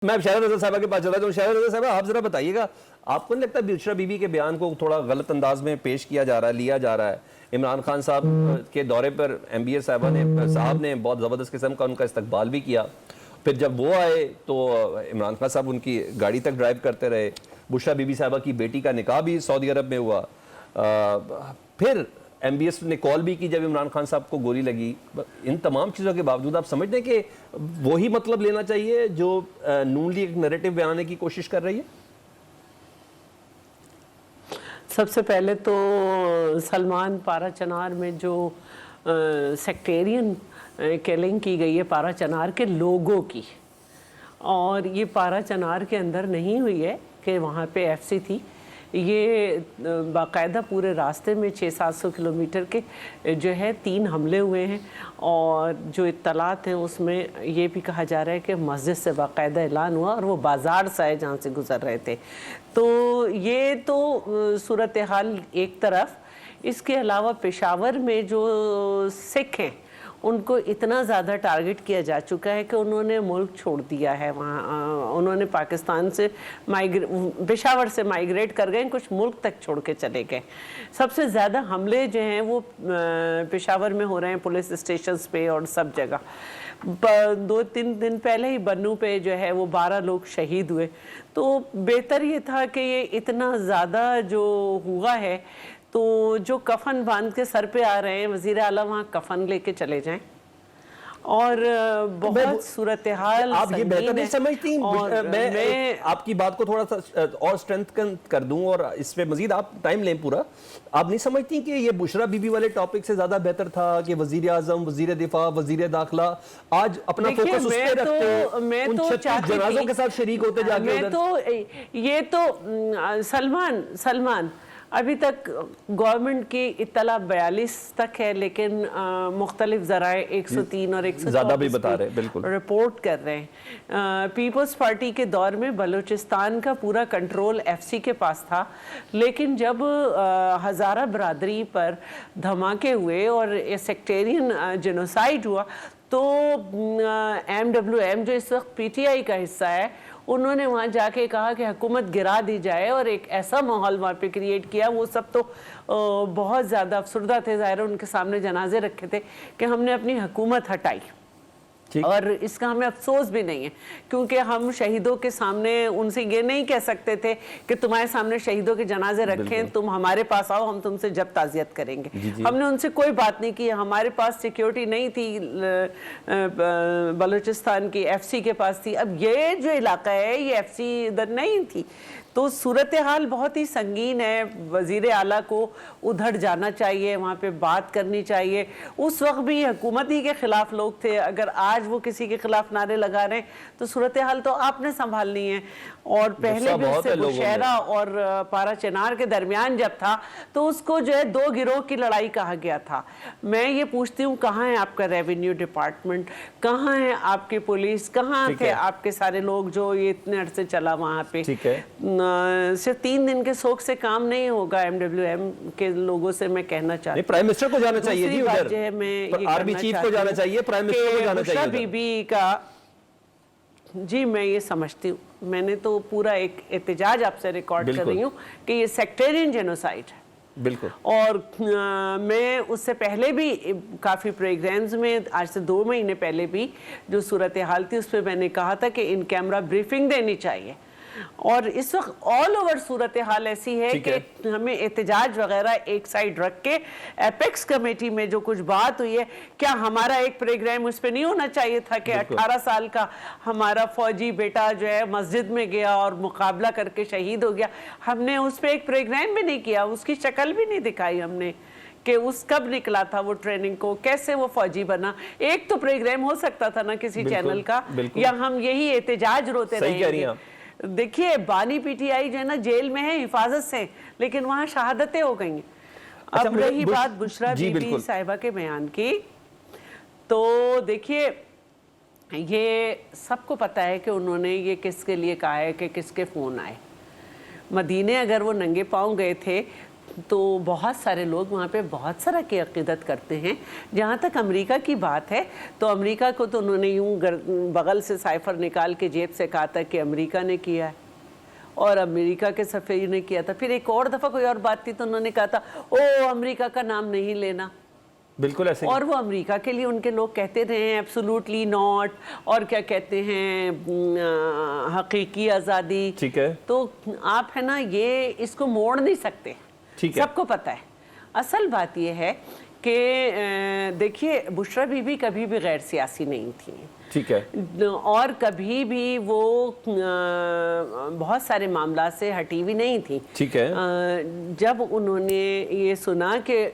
میں اب شہرہ رضا صاحبہ کے پاس چلا جاؤں. شہرہ رضا صاحبہ آپ ذرا بتائیے گا, آپ کو نہیں لگتا بشرا بی بی کے بیان کو تھوڑا غلط انداز میں پیش کیا جا رہا ہے, لیا جا رہا ہے؟ عمران خان صاحب کے دورے پر ایم بی اے صاحب نے بہت زبردست قسم کا ان کا استقبال بھی کیا. پھر جب وہ آئے تو عمران خان صاحب ان کی گاڑی تک ڈرائیو کرتے رہے. بشرا بی بی صاحبہ کی بیٹی کا نکاح بھی سعودی عرب میں ہوا. پھر ایم بی ایس نے کال بھی کی جب عمران خان صاحب کو گولی لگی. ان تمام چیزوں کے باوجود آپ سمجھتے ہیں کہ وہی مطلب لینا چاہیے جو نون لیگ ایک نیریٹو بیانے کی کوشش کر رہی ہے؟ سب سے پہلے تو سلمان پارا چنار میں جو سیکٹیرین کیلنگ کی گئی ہے پارا چنار کے لوگوں کی, اور یہ پارا چنار کے اندر نہیں ہوئی ہے کہ وہاں پہ ایف سی تھی. یہ باقاعدہ پورے راستے میں 600-700 کلومیٹر کے جو ہے 3 حملے ہوئے ہیں, اور جو اطلاعات ہیں اس میں یہ بھی کہا جا رہا ہے کہ مسجد سے باقاعدہ اعلان ہوا اور وہ بازار سے آئے جہاں سے گزر رہے تھے. تو یہ تو صورتحال ایک طرف. اس کے علاوہ پشاور میں جو سکھ ہیں ان کو اتنا زیادہ ٹارگٹ کیا جا چکا ہے کہ انہوں نے ملک چھوڑ دیا ہے. وہاں انہوں نے پاکستان سے پشاور سے مائیگریٹ کر گئے, کچھ ملک تک چھوڑ کے چلے گئے. سب سے زیادہ حملے جو ہیں وہ پشاور میں ہو رہے ہیں, پولیس اسٹیشنز پہ اور سب جگہ. 2-3 دن پہلے ہی بنو پہ جو ہے وہ 12 لوگ شہید ہوئے. تو بہتر یہ تھا کہ یہ اتنا زیادہ جو ہوا ہے تو جو کفن باندھ کے سر پہ آ رہے ہیں وزیر اعلیٰ وہاں کفن لے کے چلے جائیں. اور بہت صورتحال آپ یہ بہتر نہیں سمجھتی؟ میں آپ کی بات کو تھوڑا سا اور سٹرینتھ کر دوں اور اس پہ مزید آپ ٹائم لیں پورا. آپ نہیں سمجھتی کہ یہ بشرا بی بی والے ٹاپک سے زیادہ بہتر تھا کہ وزیر اعظم, وزیر دفاع, وزیر داخلہ آج اپنا فوکس اس پہ رکھتے, ان 36 جنازوں کے ساتھ شریک ہوتے جا کے ادھر؟ یہ تو سلمان ابھی تک گورنمنٹ کی اطلاع 42 تک ہے, لیکن مختلف ذرائع 103 اور 104 رپورٹ کر رہے ہیں. پیپلز پارٹی کے دور میں بلوچستان کا پورا کنٹرول ایف سی کے پاس تھا, لیکن جب ہزارہ برادری پر دھماکے ہوئے اور سیکٹیرین جنوسائیڈ ہوا تو ایم ڈبلیو ایم جو اس وقت پی ٹی آئی کا حصہ ہے, انہوں نے وہاں جا کے کہا کہ حکومت گرا دی جائے, اور ایک ایسا ماحول وہاں پہ کریٹ کیا. وہ سب تو بہت زیادہ افسردہ تھے, ظاہر ان کے سامنے جنازے رکھے تھے کہ ہم نے اپنی حکومت ہٹائی. اور اس کا ہمیں افسوس بھی نہیں ہے, کیونکہ ہم شہیدوں کے سامنے ان سے یہ نہیں کہہ سکتے تھے کہ تمہارے سامنے شہیدوں کے جنازے رکھیں, تم ہمارے پاس آؤ, ہم تم سے جب تعزیت کریں گے. ہم نے ان سے کوئی بات نہیں کی. ہمارے پاس سیکیورٹی نہیں تھی بلوچستان کی, ایف سی کے پاس تھی. اب یہ جو علاقہ ہے یہ ایف سی ادھر نہیں تھی. تو صورتحال بہت ہی سنگین ہے. وزیر اعلیٰ کو ادھر جانا چاہیے, وہاں پہ بات کرنی چاہیے. اس وقت بھی حکومت ہی کے خلاف لوگ تھے, اگر آج وہ کسی کے خلاف نعرے لگا رہے ہیں تو صورتحال تو آپ نے سنبھالنی ہے. اور پہلے بھی اس سے بشیرہ اور پارا چنار کے درمیان جب تھا تو اس کو جو ہے 2 گروہ کی لڑائی کہا گیا تھا. میں یہ پوچھتی ہوں کہاں ہے آپ کا ریونیو ڈپارٹمنٹ, کہاں ہے آپ کی پولیس, کہاں تھے آپ کے سارے لوگ جو یہ اتنے عرصے چلا وہاں پہ؟ صرف 3 دن کے سوگ سے کام نہیں ہوگا. ایم ڈبلیو ایم کے لوگوں سے میں کہنا چاہتی ہوں پرائم منسٹر کو جانا چاہیے, جی ادھر آرمی چیف کو جانا چاہیے, پرائم منسٹر کو جانا چاہیے. بشرا بی بی کا جی میں یہ سمجھتی ہوں, میں نے تو پورا ایک احتجاج آپ سے ریکارڈ کر رہی ہوں کہ یہ سیکٹیرین جینوسائیڈ ہے. بالکل. اور میں اس سے پہلے بھی کافی پروگرامز میں, آج سے 2 مہینے پہلے بھی جو صورتحال تھی اس پہ میں نے کہا تھا کہ ان کیمرہ بریفنگ دینی چاہیے. اور اس وقت آل اوور صورتحال ایسی ہے کہ ہمیں احتجاج وغیرہ ایک سائیڈ رکھ کے ایپیکس کمیٹی میں جو کچھ بات ہوئی ہے, کیا ہمارا ایک پروگرام اس پہ نہیں ہونا چاہیے تھا کہ 18 سال کا ہمارا فوجی بیٹا جو ہے مسجد میں گیا اور مقابلہ کر کے شہید ہو گیا, ہم نے اس پہ ایک پروگرام بھی نہیں کیا, اس کی شکل بھی نہیں دکھائی ہم نے کہ اس کب نکلا تھا وہ ٹریننگ کو, کیسے وہ فوجی بنا. ایک تو پروگرام ہو سکتا تھا نا کسی چینل کا, یا ہم یہی احتجاج روتے رہیں گے. دیکھیے بانی پی ٹی آئی جو ہے نا جیل میں ہے حفاظت سے, لیکن وہاں شہادتیں ہو گئی ہیں. اب رہی بات بشرا بی بی صاحبہ کے بیان کی, تو دیکھیے یہ سب کو پتا ہے کہ انہوں نے یہ کس کے لیے کہا ہے, کہ کس کے فون آئے. مدینے اگر وہ ننگے پاؤں گئے تھے تو بہت سارے لوگ وہاں پہ بہت سارا کی عقیدت کرتے ہیں. جہاں تک امریکہ کی بات ہے تو امریکہ کو تو انہوں نے یوں بغل سے سائفر نکال کے جیب سے کہا تھا کہ امریکہ نے کیا ہے اور امریکہ کے سفیر نے کیا تھا. پھر ایک اور دفعہ کوئی اور بات تھی تو انہوں نے کہا تھا او امریکہ کا نام نہیں لینا. بالکل ایسے اور وہ امریکہ کے لیے ان کے لوگ کہتے رہے ہیں ایبسولوٹلی ناٹ اور کیا کہتے ہیں حقیقی آزادی. ٹھیک ہے. تو آپ ہے نا یہ اس کو موڑ نہیں سکتے. سب کو پتہ ہے. اصل بات یہ ہے کہ دیکھیے بشرا بی بی کبھی بھی غیر سیاسی نہیں تھی. ٹھیک ہے. اور کبھی بھی وہ بہت سارے معاملات سے ہٹی ہوئی نہیں تھی. ٹھیک ہے. جب انہوں نے یہ سنا کہ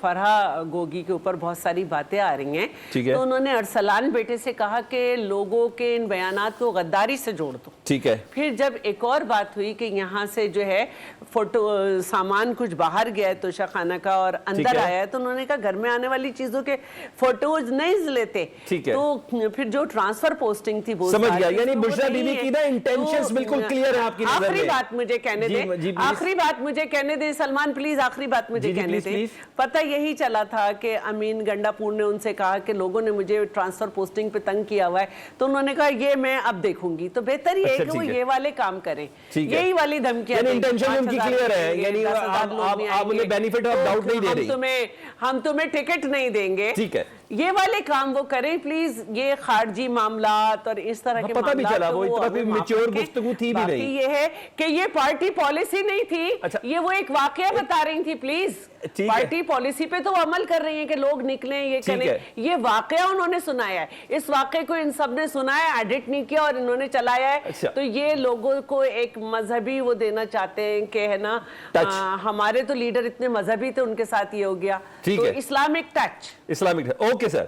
فرحہ گوگی کے اوپر بہت ساری باتیں آ رہی ہیں تو انہوں نے ارسلان بیٹے سے کہا کہ لوگوں کے ان بیانات کو غداری سے جوڑ دو. ٹھیک ہے. پھر جب ایک اور بات ہوئی کہ یہاں سے جو ہے فوٹو سامان کچھ باہر گیا ہے توشہ خانہ کا اور اندر آیا ہے تو انہوں نے کہا گھر میں آنے والی چیزوں کے فوٹوز نہیں لیتے. تو پھر جو ٹرانسفر پوسٹنگ تھی وہ سمجھ گیا. یعنی بشرا بی بی کی نا انٹینشنز بالکل کلیئر ہیں آپ کی نظر میں. آخری بات مجھے کہنے دیں. آخری بات مجھے کہنے دیں سلمان پلیز. آخری بات مجھے کہنے دیں. پتہ یہی چلا تھا کہ امین گنڈا پور نے ان سے کہا کہ لوگوں نے مجھے ٹرانسفر پوسٹنگ پہ تنگ کیا ہوا ہے تو انہوں نے کہا یہ میں اب دیکھوں گی. تو بہتر یہ ہے کہ وہ یہ والے کام کریں. یہی والی دھمکیاں یعنی انٹینشن ان کی کلیئر ہے. یعنی آپ انہیں بینیفٹ آف ڈاؤٹ نہیں دے رہی. ہم تمہیں ٹکٹ نہیں دیں گے. ٹھیک ہے. یہ والے کام وہ کریں پلیز. یہ خارجی معاملات اور اس طرح کے پتہ بھی چلا وہ اتنا کوئی میچور گفتگو تھی بھی نہیں. یہ ہے کہ یہ پارٹی پالیسی نہیں تھی. یہ وہ ایک واقعہ بتا رہی تھی. پلیز پارٹی پالیسی پہ تو وہ عمل کر رہی ہیں کہ لوگ نکلیں یہ کریں. یہ واقعہ انہوں نے سنایا ہے. اس واقعے کو ان سب نے سنا ہے ایڈٹ نہیں کیا اور انہوں نے چلایا ہے. تو یہ لوگوں کو ایک مذہبی وہ دینا چاہتے ہیں کہ ہے نا ہمارے تو لیڈر اتنے مذہبی تھے ان کے ساتھ یہ ہو گیا. تو Islamic touch. Islamic. Okay sir.